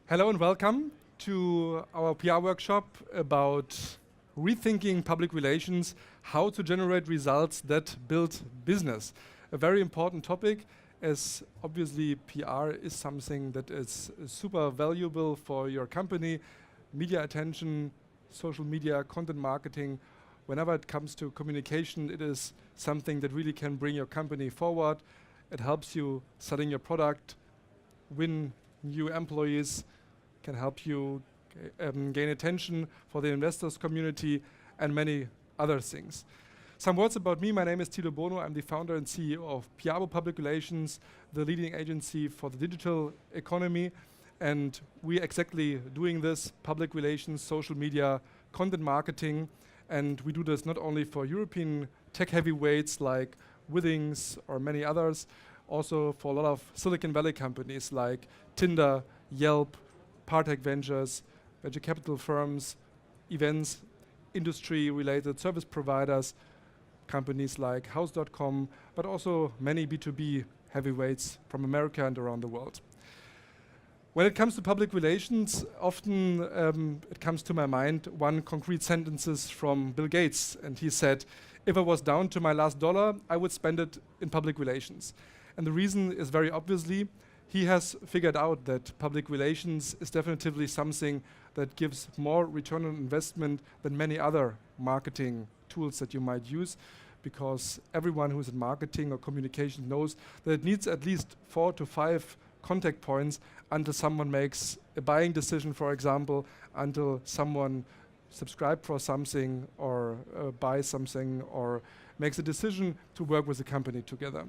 Hello and welcome to our PR workshop about rethinking public relations, how to generate results that build business. A very important topic, as obviously PR is something that is super valuable for your company. Media attention, social media, content marketing, whenever it comes to communication, it is something that really can bring your company forward. It helps you selling your product, win new employees, can help you gain attention for the investors community, and many other things. Some words about me. My name is Tilo Bonow. I'm the founder and CEO of PIABO Public Relations, the leading agency for the digital economy. And we're exactly doing this, public relations, social media, content marketing. And we do this not only for European tech heavyweights like Withings or many others, also for a lot of Silicon Valley companies like Tinder, Yelp, Partech Ventures, venture capital firms, events, industry-related service providers, companies like House.com, but also many B2B heavyweights from America and around the world. When it comes to public relations, often it comes to my mind one concrete sentences from Bill Gates, and he said, "If I was down to my last dollar, I would spend it in public relations." And the reason is very obviously, he has figured out that public relations is definitively something that gives more return on investment than many other marketing tools that you might use, because everyone who's in marketing or communication knows that it needs at least 4 to 5 contact points until someone makes a buying decision, for example, until someone subscribes for something or buys something or makes a decision to work with the company together.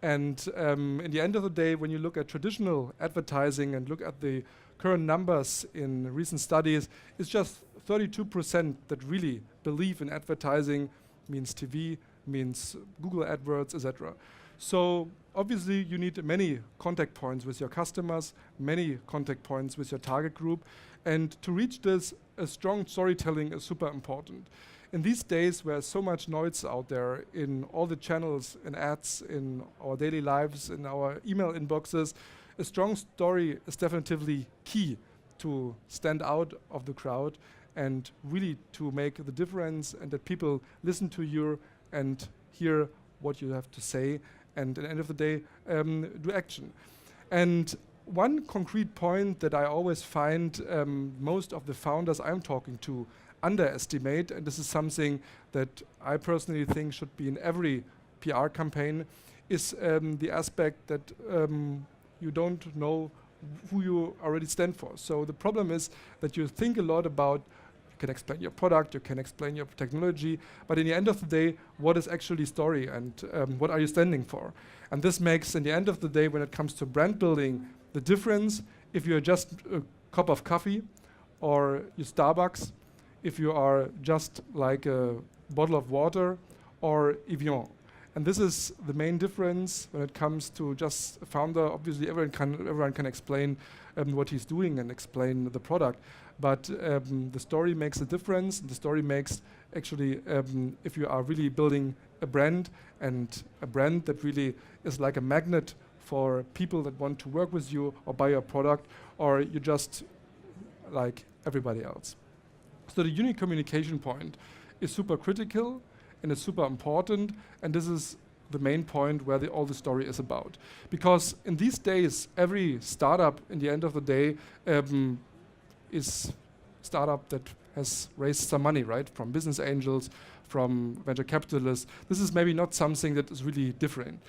And in the end of the day, when you look at traditional advertising and look at the current numbers in recent studies, it's just 32% that really believe in advertising, means TV, means Google AdWords, etc. So obviously you need many contact points with your customers, many contact points with your target group. And to reach this, a strong storytelling is super important. In these days where so much noise out there in all the channels, in ads, in our daily lives, in our email inboxes, a strong story is definitively key to stand out of the crowd and really to make the difference, and that people listen to you and hear what you have to say, and at the end of the day, do action. And one concrete point that I always find most of the founders I'm talking to underestimate, and this is something that I personally think should be in every PR campaign, is the aspect that you don't know who you already stand for. So the problem is that you think a lot about, you can explain your product, you can explain your technology, but in the end of the day, what is actually story and what are you standing for? And this makes, in the end of the day, when it comes to brand building, the difference if you're just a cup of coffee or you Starbucks, if you are just like a bottle of water or Evian. And this is the main difference when it comes to just a founder. Obviously everyone can explain what he's doing and explain the product, but the story makes a difference. The story makes actually, if you are really building a brand, and a brand that really is like a magnet for people that want to work with you or buy your product, or you just like everybody else. So the unique communication point is super critical and it's super important, and this is the main point where all the story is about. Because in these days, every startup, in the end of the day, is startup that has raised some money, right? From business angels, from venture capitalists. This is maybe not something that is really different.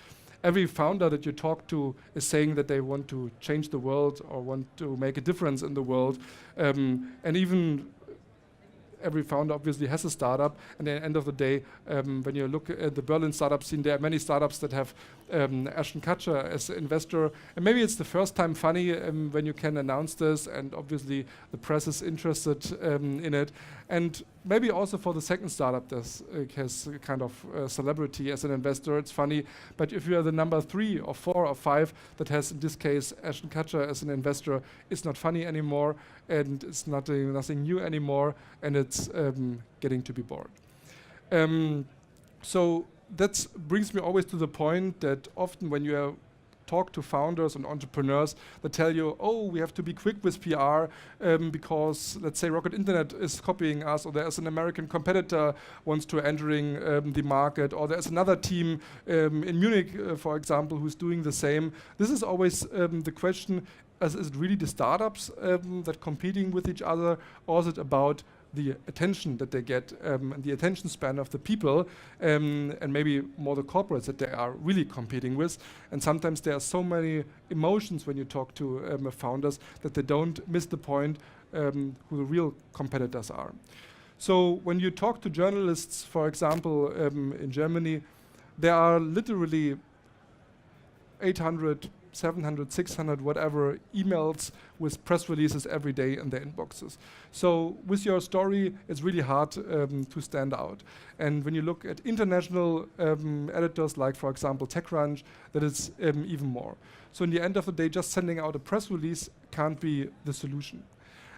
Every founder that you talk to is saying that they want to change the world or want to make a difference in the world, and even every founder obviously has a startup, and at the end of the day, when you look at the Berlin startup scene, there are many startups that have Ashton Kutcher as an investor, and maybe it's the first time funny when you can announce this, and obviously the press is interested in it, and maybe also for the second startup that has a kind of celebrity as an investor, it's funny, but if you are the number 3 or 4 or 5 that has, in this case, Ashton Kutcher as an investor, it's not funny anymore, and it's nothing new anymore, and it's getting to be bored. So that brings me always to the point that often when you talk to founders and entrepreneurs that tell you, oh, we have to be quick with PR because, let's say, Rocket Internet is copying us, or there's an American competitor wants to entering the market, or there's another team in Munich, for example, who's doing the same. This is always the question, is it really the startups that competing with each other, or is it about the attention that they get, and the attention span of the people, and maybe more the corporates that they are really competing with. And sometimes there are so many emotions when you talk to founders that they don't miss the point who the real competitors are. So when you talk to journalists, for example, in Germany, there are literally 800, 700, 600, whatever, emails with press releases every day in their inboxes. So with your story, it's really hard to stand out. And when you look at international editors, like, for example, TechCrunch, that is even more. So in the end of the day, just sending out a press release can't be the solution.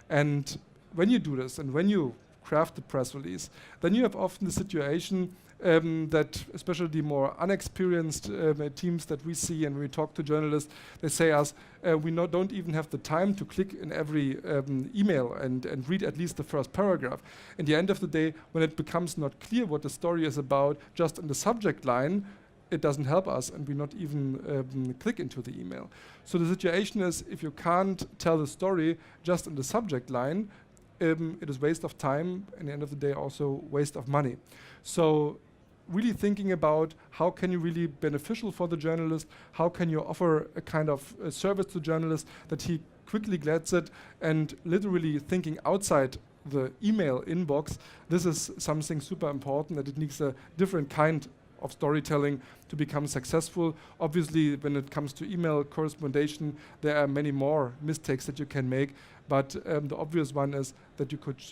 And when you do this, and when you craft the press release, then you have often the situation that especially the more unexperienced teams that we see, and when we talk to journalists, they say us, we don't even have the time to click in every email and read at least the first paragraph. At the end of the day, when it becomes not clear what the story is about, just in the subject line, it doesn't help us, and we not even click into the email. So the situation is, if you can't tell the story just in the subject line, it is waste of time, and at the end of the day also waste of money. So really thinking about how can you really beneficial for the journalist, how can you offer a kind of a service to journalist that he quickly gets it, and literally thinking outside the email inbox. This is something super important, that it needs a different kind of storytelling to become successful. Obviously, when it comes to email correspondence, there are many more mistakes that you can make, but the obvious one is that you could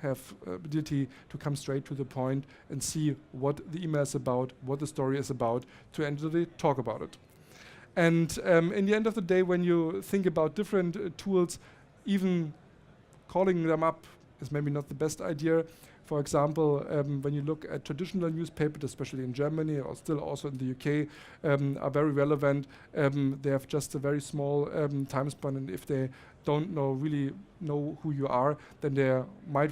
have ability to come straight to the point and see what the email is about, what the story is about, to end of the day talk about it. And in the end of the day, when you think about different tools, even calling them up is maybe not the best idea. For example, when you look at traditional newspapers, especially in Germany or still also in the UK, are very relevant. They have just a very small time span, and if they don't really know who you are, then they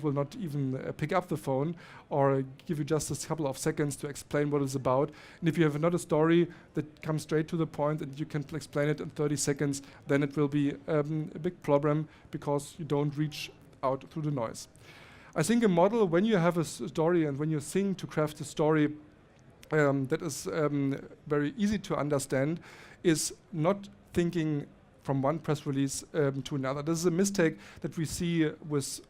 will not even pick up the phone or give you just a couple of seconds to explain what it's about. And if you have another story that comes straight to the point and you can explain it in 30 seconds, then it will be a big problem because you don't reach out through the noise. I think a model, when you have a story and when you think to craft a story that is very easy to understand, is not thinking from one press release to another. This is a mistake that we see with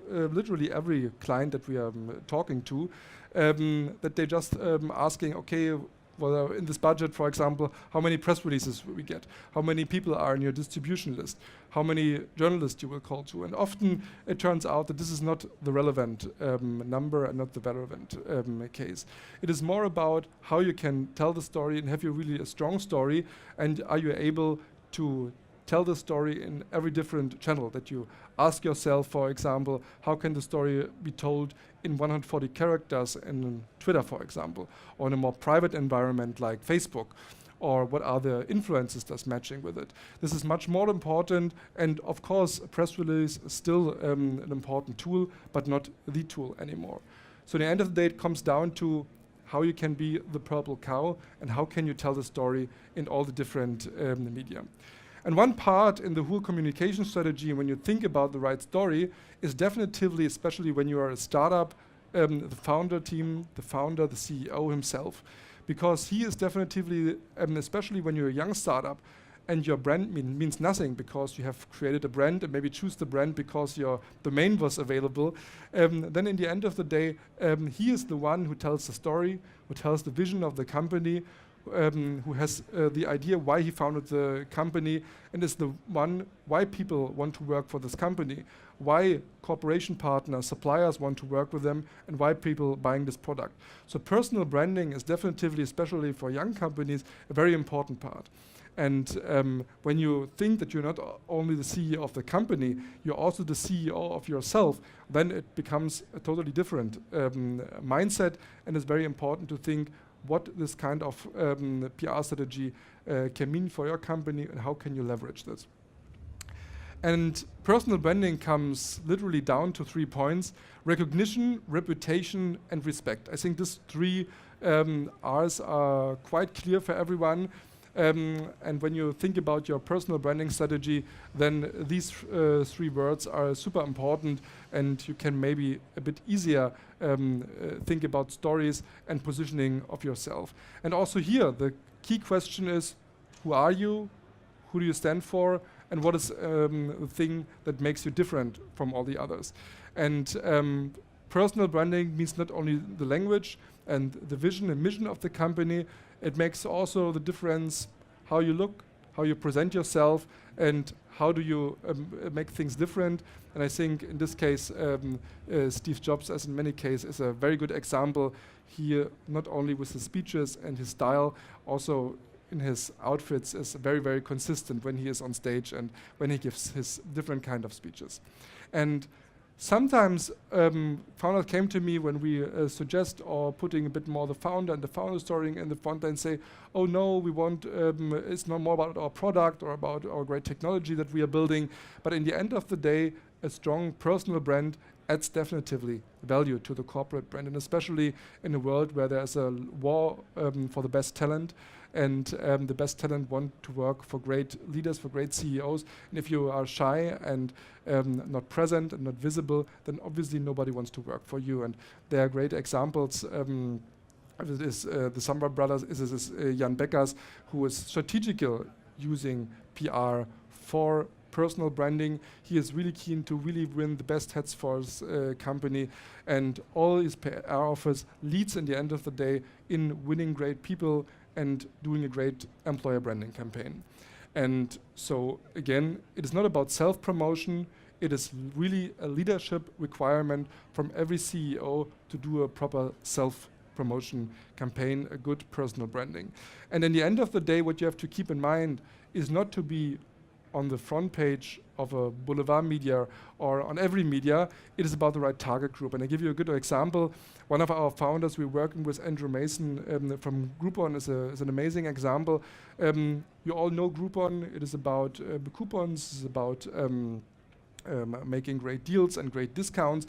literally every client that we are talking to, that they just asking, okay, well, in this budget, for example, how many press releases will we get? How many people are in your distribution list? How many journalists you will call to? And often it turns out that this is not the relevant number and not the relevant case. It is more about how you can tell the story and have you really a strong story, and are you able to tell the story in every different channel that you ask yourself. For example, how can the story be told in 140 characters in Twitter, for example, or in a more private environment like Facebook, or what are the influences that's matching with it? This is much more important, and of course a press release is still an important tool, but not the tool anymore. So at the end of the day, it comes down to how you can be the purple cow and how can you tell the story in all the different media. And one part in the whole communication strategy, when you think about the right story, is definitively, especially when you are a startup, the founder team, the founder, the CEO himself. Because he is definitively, especially when you're a young startup, and your brand means nothing because you have created a brand and maybe choose the brand because your domain was available, then in the end of the day, he is the one who tells the story, who tells the vision of the company, who has the idea why he founded the company, and is the one why people want to work for this company, why corporation partners, suppliers want to work with them, and why people buying this product. So personal branding is definitively, especially for young companies, a very important part. And when you think that you're not only the CEO of the company, you're also the CEO of yourself, then it becomes a totally different mindset, and it's very important to think, what this kind of PR strategy can mean for your company and how can you leverage this. And personal branding comes literally down to 3 points: recognition, reputation, and respect. I think these 3 R's are quite clear for everyone. And when you think about your personal branding strategy, then these 3 words are super important, and you can maybe a bit easier think about stories and positioning of yourself. And also here, the key question is, who are you? Who do you stand for? And what is the thing that makes you different from all the others? And personal branding means not only the language and the vision and mission of the company, it makes also the difference how you look, how you present yourself, and how do you make things different. And I think in this case, Steve Jobs, as in many cases, is a very good example here, not only with his speeches and his style, also in his outfits is very, very consistent when he is on stage and when he gives his different kind of speeches. And sometimes founders came to me when we suggest or putting a bit more the founder and the founder story in the front and say, oh no, we want, it's not more about our product or about our great technology that we are building, but in the end of the day, a strong personal brand adds definitively value to the corporate brand, and especially in a world where there's a war for the best talent, and the best talent want to work for great leaders, for great CEOs. And if you are shy and not present and not visible, then obviously nobody wants to work for you. And there are great examples. The Samba brothers is Jan Beckers, who is strategical using PR for personal branding. He is really keen to really win the best heads for his company, and all his PR offers leads in the end of the day in winning great people and doing a great employer branding campaign. And so again, it is not about self-promotion, it is really a leadership requirement from every CEO to do a proper self-promotion campaign, a good personal branding. And in the end of the day, what you have to keep in mind is not to be on the front page of a boulevard media or on every media. It is about the right target group. And I give you a good example. One of our founders we're working with, Andrew Mason from Groupon, is an amazing example. You all know Groupon. It is about coupons, it's about making great deals and great discounts.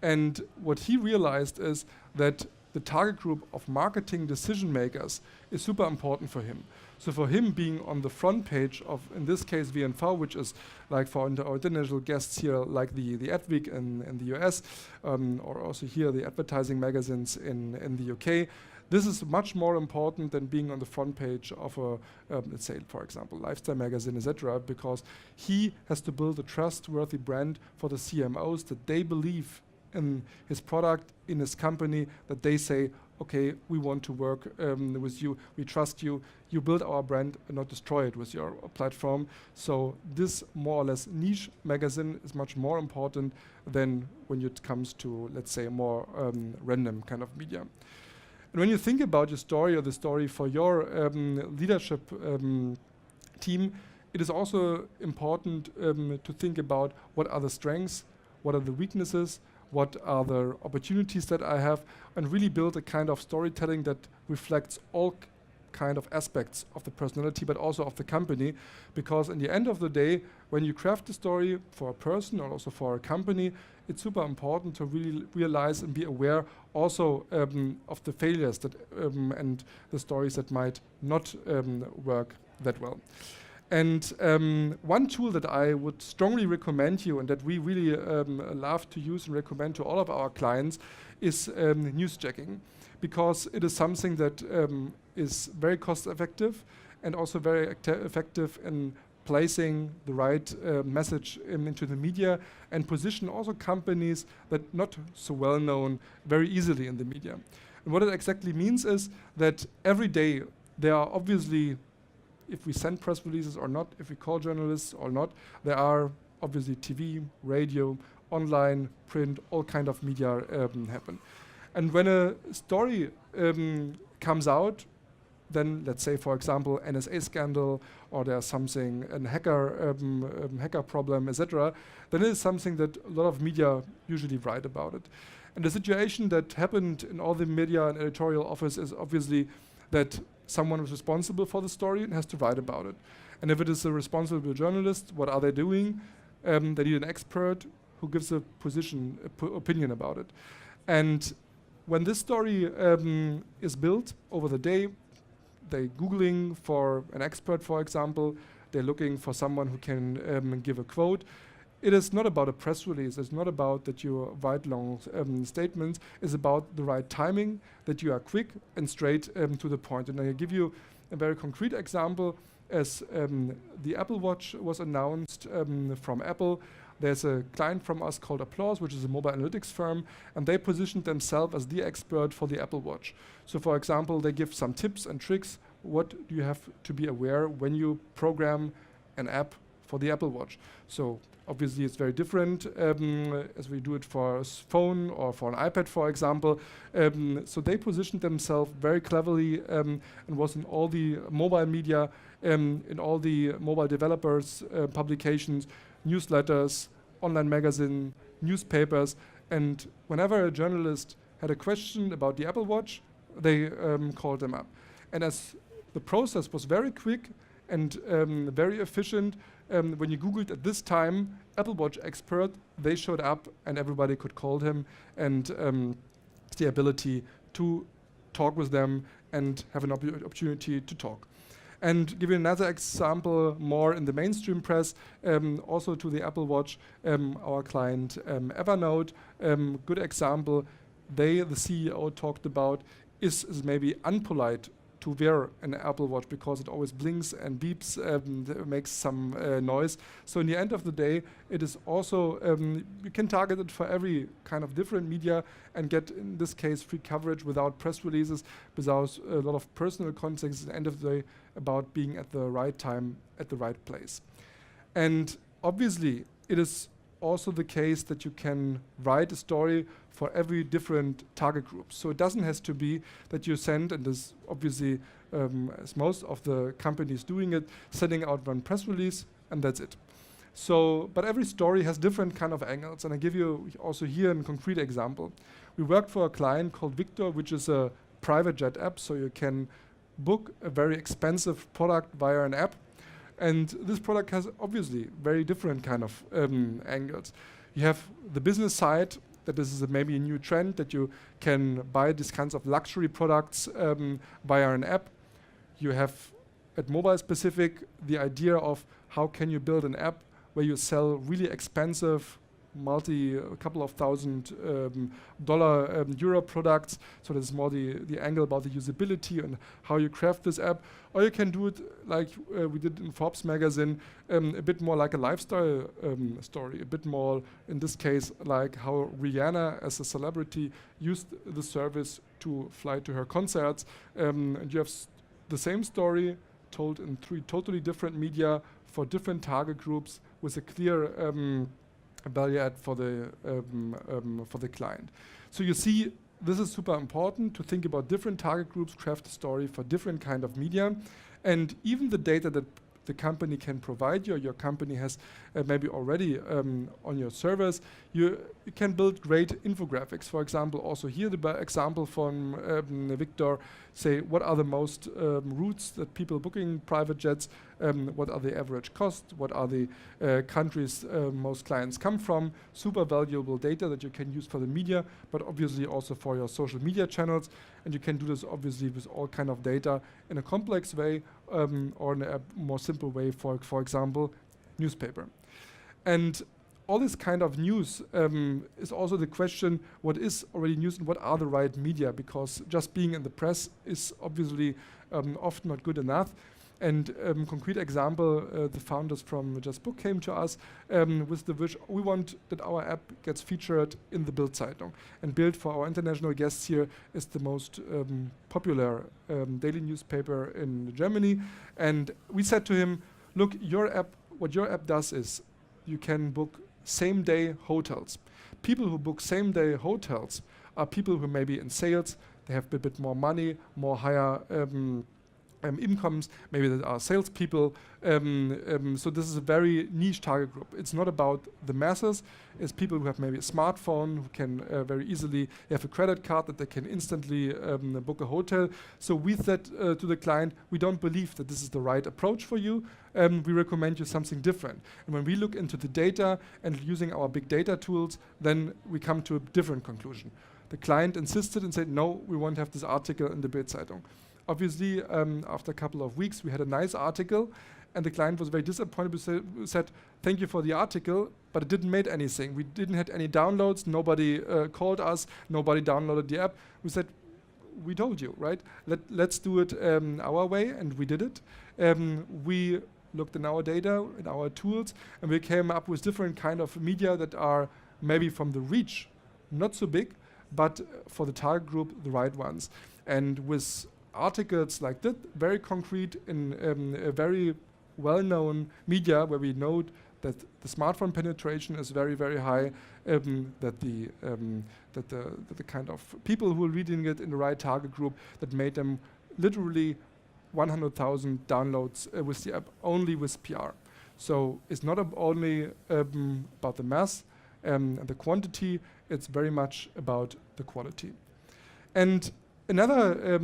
And what he realized is that the target group of marketing decision makers is super important for him. So for him being on the front page of, in this case, VNV, which is like for our international guests here, like the Adweek in the US, or also here the advertising magazines in the UK, this is much more important than being on the front page of a, let's say, for example, lifestyle magazine, etc., because he has to build a trustworthy brand for the CMOs that they believe in his product, in his company, that they say, okay, we want to work with you, we trust you, you build our brand and not destroy it with your platform. So this more or less niche magazine is much more important than when it comes to, let's say, more random kind of media. And when you think about your story or the story for your leadership team, it is also important to think about what are the strengths, what are the weaknesses, what are the opportunities that I have, and really build a kind of storytelling that reflects all kind of aspects of the personality, but also of the company. Because in the end of the day, when you craft a story for a person or also for a company, it's super important to really realize and be aware also of the failures that and the stories that might not work that well. And one tool that I would strongly recommend you and that we really love to use and recommend to all of our clients is news checking, because it is something that is very cost effective and also very effective in placing the right message into the media and position also companies that not so well known very easily in the media. And what it exactly means is that every day there are obviously, if we send press releases or not, if we call journalists or not, there are obviously TV, radio, online, print, all kind of media happen. And when a story comes out, then let's say, for example, NSA scandal, or there's something, a hacker problem, etc., then it is something that a lot of media usually write about it. And the situation that happened in all the media and editorial office is obviously that someone is responsible for the story and has to write about it. And if it is a responsible journalist, what are they doing? They need an expert who gives a opinion about it. And when this story is built over the day, they're Googling for an expert, for example. They're looking for someone who can give a quote. It is not about a press release. It's not about that you write long statements. It's about the right timing, that you are quick and straight to the point. And I'll give you a very concrete example. As the Apple Watch was announced from Apple, there's a client from us called Applause, which is a mobile analytics firm, and they positioned themselves as the expert for the Apple Watch. So for example, they give some tips and tricks. What do you have to be aware when you program an app for the Apple Watch? So obviously it's very different as we do it for a phone or for an iPad, for example. So they positioned themselves very cleverly and was in all the mobile media, in all the mobile developers, publications, newsletters, online magazine, newspapers. And whenever a journalist had a question about the Apple Watch, they called them up. And as the process was very quick and very efficient, when you Googled at this time, Apple Watch expert, they showed up and everybody could call him, and the ability to talk with them and have an opportunity to talk. And give you another example, more in the mainstream press, also to the Apple Watch, our client Evernote, good example, the CEO talked about, is maybe unpolite to wear an Apple Watch because it always blinks and beeps, makes some noise. So in the end of the day, it is also, you can target it for every kind of different media and get, in this case, free coverage without press releases, without a lot of personal context. At the end of the day, about being at the right time, at the right place. And obviously, it is also the case that you can write a story for every different target group. So it doesn't have to be that you send, and this obviously, as most of the companies doing it, sending out one press release, and that's it. So, but every story has different kind of angles, and I give you also here a concrete example. We worked for a client called Victor, which is a private jet app, so you can book a very expensive product via an app. And this product has obviously very different kind of angles. You have the business side, that this is maybe a new trend, that you can buy these kinds of luxury products via an app. You have, at mobile specific, the idea of how can you build an app where you sell really expensive, a couple of $1,000 euro products. So that's more the angle about the usability and how you craft this app. Or you can do it like we did in Forbes magazine, a bit more like a lifestyle story, a bit more, in this case, like how Rihanna as a celebrity used the service to fly to her concerts. And you have the same story told in 3 totally different media for different target groups with a clear value add for the client. So you see, this is super important to think about different target groups, craft a story for different kind of media, and even the data that the company can provide you, or your company has maybe already on your servers, you can build great infographics. For example, also here the example from Victor, say what are the most routes that people booking private jets, what are the average costs, what are the countries most clients come from, super valuable data that you can use for the media, but obviously also for your social media channels. And you can do this obviously with all kind of data in a complex way or in a more simple way, for example, newspaper. And all this kind of news is also the question, what is already news and what are the right media? Because just being in the press is obviously often not good enough. And concrete example, the founders from Just Book came to us with the wish, we want that our app gets featured in the Bild Zeitung. And Bild, for our international guests here, is the most popular daily newspaper in Germany. And we said to him, look, what your app does is you can book same-day hotels. People who book same-day hotels are people who may be in sales, they have a bit more money, more higher incomes, maybe that are salespeople. So this is a very niche target group. It's not about the masses. It's people who have maybe a smartphone, who can very easily have a credit card that they can instantly book a hotel. So we said to the client, we don't believe that this is the right approach for you. We recommend you something different. And when we look into the data and using our big data tools, then we come to a different conclusion. The client insisted and said, no, we won't have this article in the Bild-Zeitung. Obviously, after a couple of weeks, we had a nice article, and the client was very disappointed. We said, thank you for the article, but it didn't make anything. We didn't have any downloads. Nobody called us. Nobody downloaded the app. We said, we told you, right? Let's do it our way, and we did it. We looked in our data, in our tools, and we came up with different kind of media that are maybe from the reach, not so big, but for the target group, the right ones. And with articles like that, very concrete in a very well-known media where we know that the smartphone penetration is very, very high, that the kind of people who are reading it in the right target group, that made them literally 100,000 downloads with the app only with PR. So it's not only about the mass and the quantity, it's very much about the quality. And another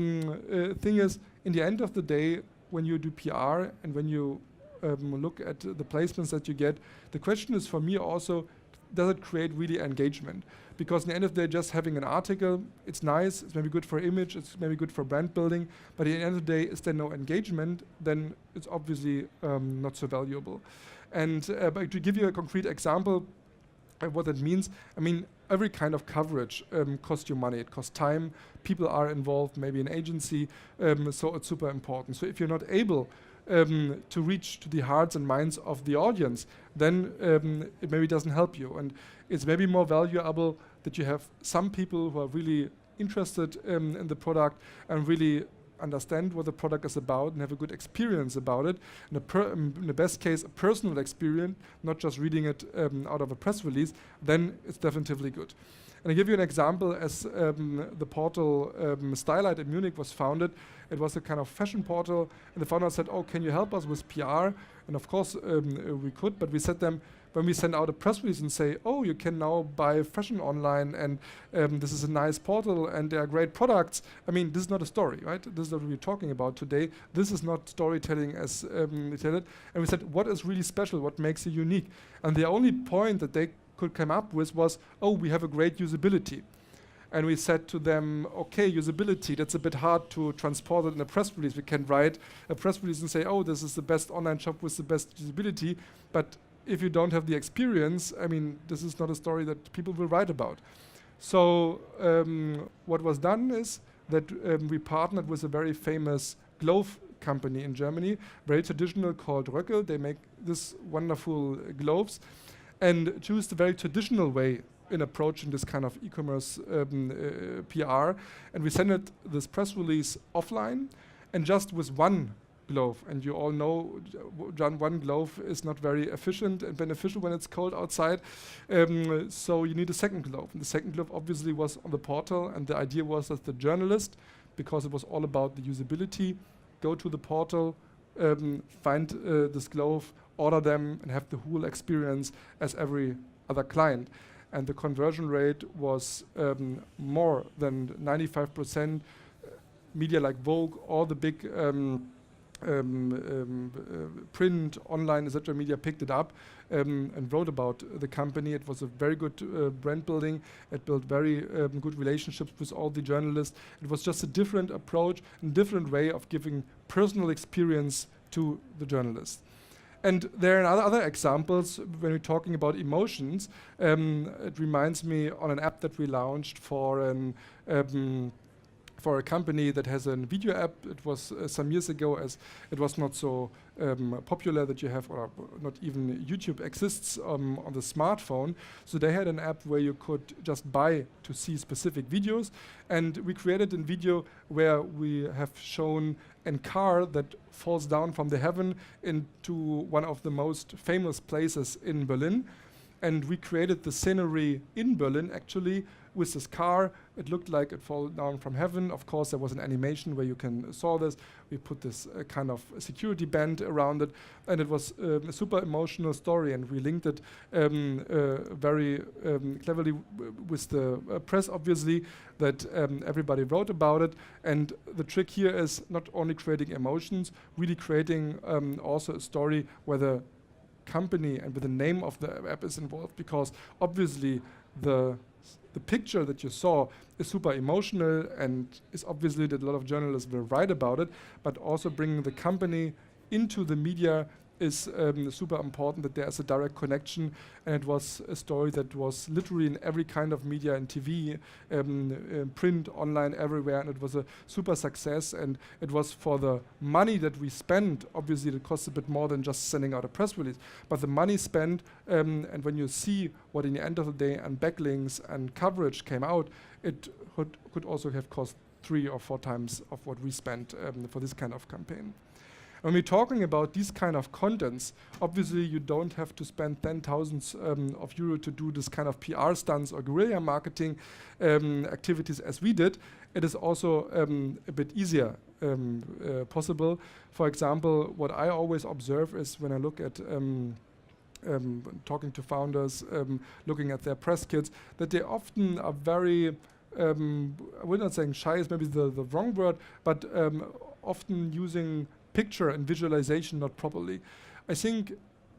thing is, in the end of the day, when you do PR and when you look at the placements that you get, the question is for me also, does it create really engagement? Because in the end of the day, just having an article, it's nice, it's maybe good for image, it's maybe good for brand building, but at the end of the day, is there no engagement, then it's obviously not so valuable. And but to give you a concrete example of what that means, I mean, every kind of coverage costs you money. It costs time. People are involved, maybe an agency, so it's super important. So if you're not able to reach to the hearts and minds of the audience, then it maybe doesn't help you. And it's maybe more valuable that you have some people who are really interested in the product and really understand what the product is about and have a good experience about it. In the best case, a personal experience, not just reading it out of a press release, then it's definitively good. And I give you an example. As the portal Stylight in Munich was founded, it was a kind of fashion portal, and the founder said, oh, can you help us with PR? And of course we could, but we said them, when we send out a press release and say, oh, you can now buy fashion online, and this is a nice portal, and there are great products. I mean, this is not a story, right? This is what we're talking about today. This is not storytelling as intended. And we said, what is really special? What makes it unique? And the only point that they could come up with was, oh, we have a great usability. And we said to them, okay, usability, that's a bit hard to transport it in a press release. We can write a press release and say, oh, this is the best online shop with the best usability. But if you don't have the experience, I mean, this is not a story that people will write about. So what was done is that we partnered with a very famous glove company in Germany, very traditional, called Röckel. They make this wonderful gloves and choose the very traditional way in approaching this kind of e-commerce PR. And we sent it, this press release, offline, and just with one glove. And you all know one glove is not very efficient and beneficial when it's cold outside. So you need a second glove. And the second glove obviously was on the portal, and the idea was that the journalist, because it was all about the usability, go to the portal, find this glove, order them, and have the whole experience as every other client. And the conversion rate was more than 95%. Media like Vogue, all the big print, online, etc. media picked it up and wrote about the company. It was a very good brand building. It built very good relationships with all the journalists. It was just a different approach, a different way of giving personal experience to the journalists. And there are other examples when we're talking about emotions. It reminds me on an app that we launched for a company that has a video app. It was some years ago, as it was not so popular that you have, or not even YouTube exists on the smartphone. So they had an app where you could just buy to see specific videos. And we created a video where we have shown a car that falls down from the heaven into one of the most famous places in Berlin. And we created the scenery in Berlin, actually, with this car. It looked like it fell down from heaven. Of course, there was an animation where you can saw this. We put this kind of security band around it, and it was a super emotional story, and we linked it very cleverly with the press, obviously, that everybody wrote about it. And the trick here is not only creating emotions, really creating also a story where the company and with the name of the app is involved, because obviously the picture that you saw is super emotional, and is obviously that a lot of journalists will write about it, but also bringing the company into the media is super important, that there's a direct connection. And it was a story that was literally in every kind of media, in TV, print, online, everywhere, and it was a super success. And it was for the money that we spent, obviously it costs a bit more than just sending out a press release, but the money spent, and when you see what in the end of the day and backlinks and coverage came out, it could also have cost 3 or 4 times of what we spent for this kind of campaign. When we're talking about these kind of contents, obviously you don't have to spend 10,000 of euro to do this kind of PR stunts or guerrilla marketing activities as we did. It is also a bit easier possible. For example, what I always observe is when I look at talking to founders, looking at their press kits, that they often are very, we're not saying shy is maybe the wrong word, but often using picture and visualization not properly. I think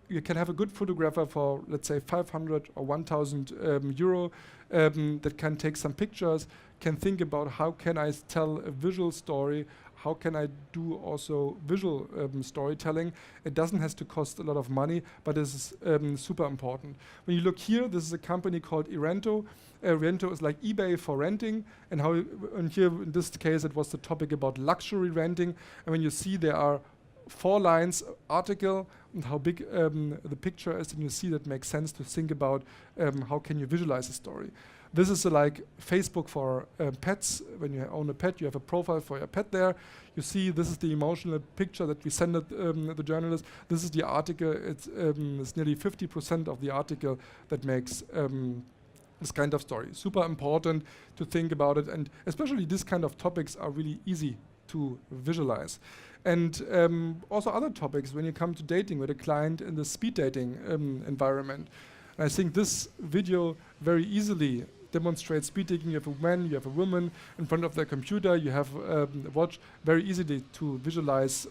you can have a good photographer for, let's say, 500 or 1,000 euro that can take some pictures, can think about how can I tell a visual story, how can I do also visual storytelling. It doesn't have to cost a lot of money, but this is super important. When you look here, this is a company called Irento. Rento is like eBay for renting, and here in this case it was the topic about luxury renting. And when you see there are 4 lines article and how big the picture is, and you see that makes sense to think about how can you visualize a story. This is like Facebook for pets. When you own a pet, you have a profile for your pet there. You see this is the emotional picture that we send it, the journalist. This is the article. It's nearly 50% of the article that makes this kind of story. Super important to think about it, and especially this kind of topics are really easy to visualize. And also other topics when you come to dating with a client in the speed dating environment. And I think this video very easily demonstrates speed dating. You have a man, you have a woman in front of their computer, you have a watch, very easily to visualize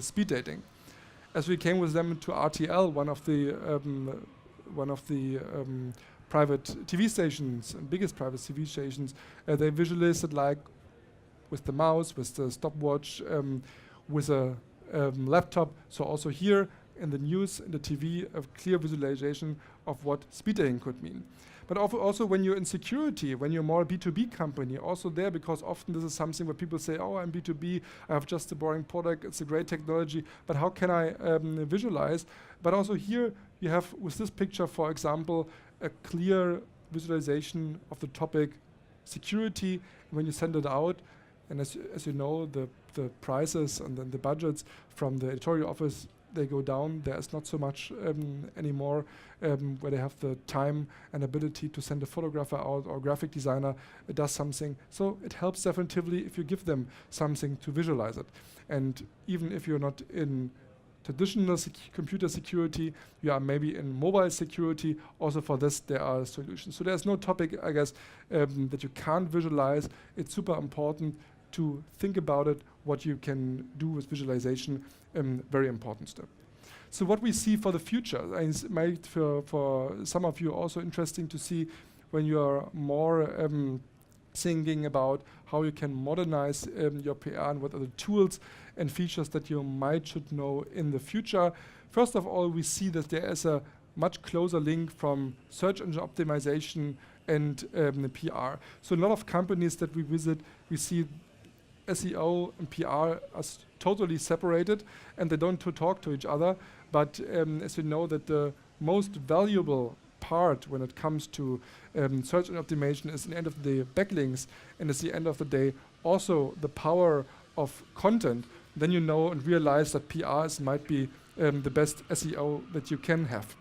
speed dating. As we came with them to RTL, one of the private TV stations, and biggest private TV stations, they visualize it like with the mouse, with the stopwatch, with a laptop. So also here in the news, in the TV, a clear visualization of what speed dating could mean. But also when you're in security, when you're more a B2B company, also there, because often this is something where people say, oh, I'm B2B, I have just a boring product, it's a great technology, but how can I visualize? But also here you have, with this picture, for example, a clear visualization of the topic security when you send it out. And as you know, the prices and then the budgets from the editorial office, they go down. There is not so much anymore where they have the time and ability to send a photographer out or a graphic designer does something. So it helps definitively if you give them something to visualize it. And even if you're not in traditional computer security, you are maybe in mobile security, also for this there are solutions. So there's no topic, I guess, that you can't visualize. It's super important to think about it, what you can do with visualization, very important step. So what we see for the future, it might for some of you also interesting to see when you are more thinking about how you can modernize your PR and what are the tools and features that you should know in the future. First of all, we see that there is a much closer link from search engine optimization and PR. So a lot of companies that we visit, we see SEO and PR are totally separated and they don't talk to each other. But as you know, that the most valuable part when it comes to search engine optimization is at the end of the day backlinks, and at the end of the day also the power of content. Then you know and realize that PRs might be the best SEO that you can have.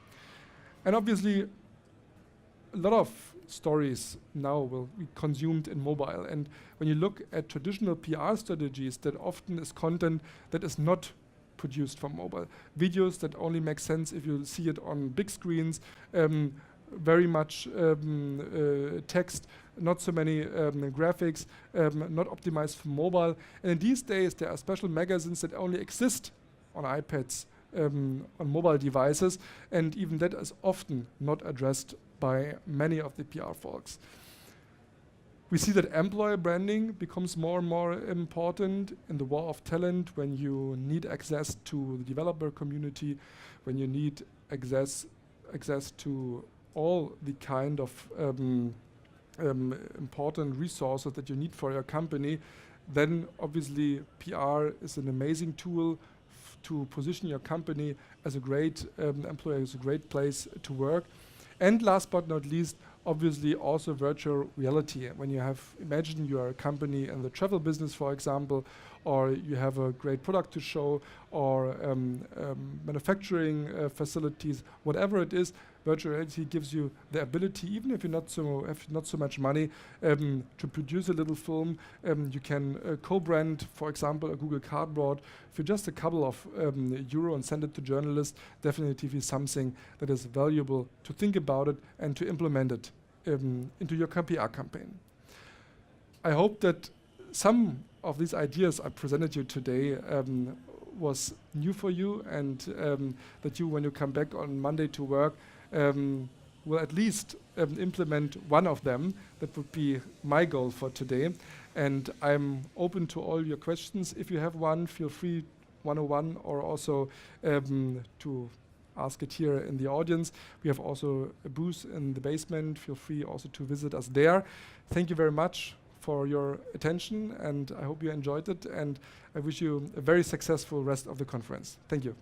And obviously a lot of stories now will be consumed in mobile. And when you look at traditional PR strategies, that often is content that is not produced for mobile. Videos that only make sense if you see it on big screens, very much text, not so many graphics, not optimized for mobile. And in these days, there are special magazines that only exist on iPads, on mobile devices, and even that is often not addressed by many of the PR folks. We see that employer branding becomes more and more important in the war of talent, when you need access to the developer community, when you need access to all the kind of important resources that you need for your company. Then obviously PR is an amazing tool to position your company as a great employer, as a great place to work. And last but not least, obviously also virtual reality. When you imagine you are a company in the travel business, for example, or you have a great product to show, or manufacturing facilities, whatever it is, virtual reality gives you the ability, even if you have not so much money, to produce a little film. You can co-brand, for example, a Google Cardboard for just a couple of euro and send it to journalists. Definitely something that is valuable to think about it and to implement it into your PR campaign. I hope that some of these ideas I presented you today was new for you, and that you, when you come back on Monday to work, will at least implement one of them. That would be my goal for today. And I'm open to all your questions. If you have one, feel free, one-on-one, or also to ask it here in the audience. We have also a booth in the basement. Feel free also to visit us there. Thank you very much for your attention, and I hope you enjoyed it, and I wish you a very successful rest of the conference. Thank you.